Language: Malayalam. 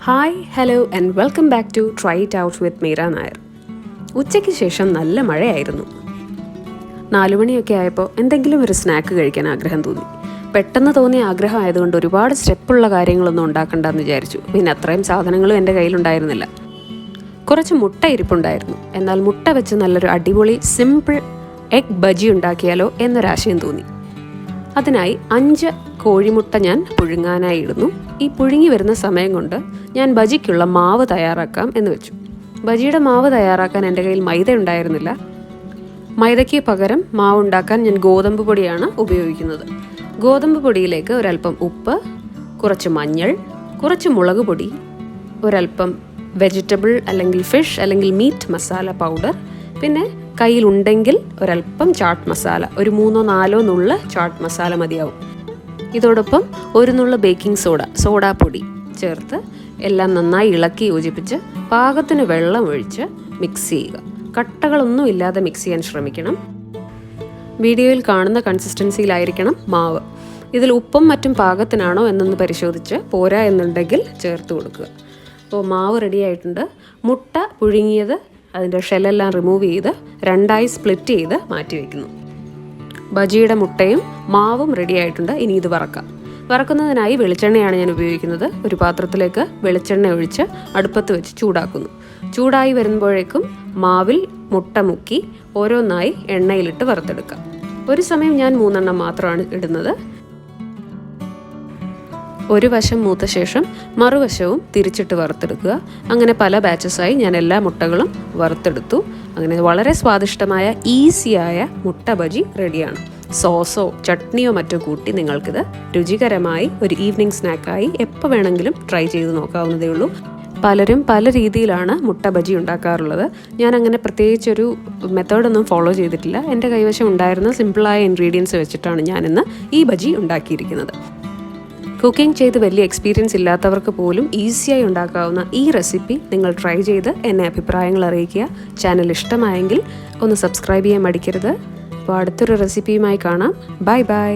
Hi hello and welcome back to try it out with Meera Nair. ഉച്ചയ്ക്ക് ശേഷം നല്ല മഴയായിരുന്നു. 4 മണിയൊക്കെ ആയപ്പോൾ എന്തെങ്കിലും ഒരു സ്നാക്ക് കഴിക്കാൻ ആഗ്രഹം തോന്നി. പെട്ടെന്ന് തോന്നിയ ആഗ്രഹം ആയതുകൊണ്ട് ഒരുപാട് സ്റ്റെപ്പുള്ള കാര്യങ്ങളൊന്നും ഉണ്ടാക്കണ്ടെന്ന് വിചാരിച്ചു. പിന്നെ അത്രയും സാധനങ്ങളും എൻ്റെ കയ്യിലുണ്ടായിരുന്നില്ല. കുറച്ച് മുട്ട ഇരിപ്പുണ്ടായിരുന്നു. എന്നാൽ മുട്ട വെച്ച് നല്ലൊരു അടിപൊളി സിമ്പിൾ എഗ് ബജി ഉണ്ടാക്കിയാലോ എന്നൊരാശയം തോന്നി. അതിനായി 5 കോഴിമുട്ട ഞാൻ പുഴുങ്ങാനായി ഇടുന്നു. ഈ പുഴുങ്ങി വരുന്ന സമയം കൊണ്ട് ഞാൻ ബജിക്കുള്ള മാവ് തയ്യാറാക്കാം എന്ന് വെച്ചു. ബജിയുടെ മാവ് തയ്യാറാക്കാൻ എൻ്റെ കയ്യിൽ മൈദ ഉണ്ടായിരുന്നില്ല. മൈദയ്ക്ക് പകരം മാവ് ഉണ്ടാക്കാൻ ഞാൻ ഗോതമ്പ് പൊടിയാണ് ഉപയോഗിക്കുന്നത്. ഗോതമ്പ് പൊടിയിലേക്ക് ഒരൽപ്പം ഉപ്പ്, കുറച്ച് മഞ്ഞൾ, കുറച്ച് മുളക് പൊടി, ഒരൽപ്പം വെജിറ്റബിൾ അല്ലെങ്കിൽ ഫിഷ് അല്ലെങ്കിൽ മീറ്റ് മസാല പൗഡർ, പിന്നെ കയ്യിലുണ്ടെങ്കിൽ ഒരൽപ്പം ചാട്ട് മസാല, ഒരു 3-4 നുള്ള ചാട്ട് മസാല മതിയാവും. ഇതോടൊപ്പം 1 നുള്ള ബേക്കിംഗ് സോഡാപ്പൊടി ചേർത്ത് എല്ലാം നന്നായി ഇളക്കി യോജിപ്പിച്ച് പാകത്തിന് വെള്ളം ഒഴിച്ച് മിക്സ് ചെയ്യുക. കട്ടകളൊന്നും ഇല്ലാതെ മിക്സ് ചെയ്യാൻ ശ്രമിക്കണം. വീഡിയോയിൽ കാണുന്ന കൺസിസ്റ്റൻസിയിലായിരിക്കണം മാവ്. ഇതിൽ ഉപ്പും മറ്റും പാകത്തിനാണോ എന്നൊന്ന് പരിശോധിച്ച് പോരാ എന്നുണ്ടെങ്കിൽ ചേർത്ത് കൊടുക്കുക. അപ്പോൾ മാവ് റെഡി ആയിട്ടുണ്ട്. മുട്ട പുഴുങ്ങിയത് അതിൻ്റെ ഷെല്ലെല്ലാം റിമൂവ് ചെയ്ത് 2ആയി സ്പ്ലിറ്റ് ചെയ്ത് മാറ്റി വയ്ക്കുന്നു. ബജിയുടെ മുട്ടയും മാവും റെഡി ആയിട്ടുണ്ട്. ഇനി ഇത് വറക്കുന്നതിനായി വെളിച്ചെണ്ണയാണ് ഞാൻ ഉപയോഗിക്കുന്നത്. ഒരു പാത്രത്തിലേക്ക് വെളിച്ചെണ്ണ ഒഴിച്ച് അടുപ്പത്ത് വെച്ച് ചൂടാക്കുന്നു. ചൂടായി വരുമ്പോഴേക്കും മാവിൽ മുട്ട മുക്കി ഓരോന്നായി എണ്ണയിലിട്ട് വറുത്തെടുക്കാം. ഒരു സമയം ഞാൻ 3 എണ്ണം മാത്രമാണ് ഇടുന്നത്. ഒരു വശം മൂത്ത ശേഷം മറുവശവും തിരിച്ചിട്ട് വറുത്തെടുക്കുക. അങ്ങനെ പല ബാച്ചസായി ഞാൻ എല്ലാ മുട്ടകളും വറുത്തെടുത്തു. അങ്ങനെ വളരെ സ്വാദിഷ്ടമായ ഈസിയായ മുട്ട ബജി റെഡിയാണ്. സോസോ ചട്നിയോ മറ്റോ കൂട്ടി നിങ്ങൾക്കിത് രുചികരമായി ഒരു ഈവനിങ് സ്നാക്കായി എപ്പോൾ വേണമെങ്കിലും ട്രൈ ചെയ്ത് നോക്കാവുന്നതേ ഉള്ളൂ. പലരും പല രീതിയിലാണ് മുട്ട ബജി ഉണ്ടാക്കാറുള്ളത്. ഞാൻ അങ്ങനെ പ്രത്യേകിച്ചൊരു മെത്തേഡൊന്നും ഫോളോ ചെയ്തിട്ടില്ല. എൻ്റെ കൈവശം ഉണ്ടായിരുന്ന സിമ്പിളായ ഇൻഗ്രീഡിയൻസ് വെച്ചിട്ടാണ് ഞാനിന്ന് ഈ ബജി ഉണ്ടാക്കിയിരിക്കുന്നത്. കുക്കിംഗ് ചെയ്ത് വലിയ എക്സ്പീരിയൻസ് ഇല്ലാത്തവർക്ക് പോലും ഈസിയായി ഉണ്ടാക്കാവുന്ന ഈ റെസിപ്പി നിങ്ങൾ ട്രൈ ചെയ്ത് എന്നെ അഭിപ്രായങ്ങൾ അറിയിക്കുക. ചാനൽ ഇഷ്ടമായെങ്കിൽ ഒന്ന് സബ്സ്ക്രൈബ് ചെയ്യാൻ മടിക്കരുത്. അപ്പോൾ അടുത്തൊരു റെസിപ്പിയുമായി കാണാം. Bye bye.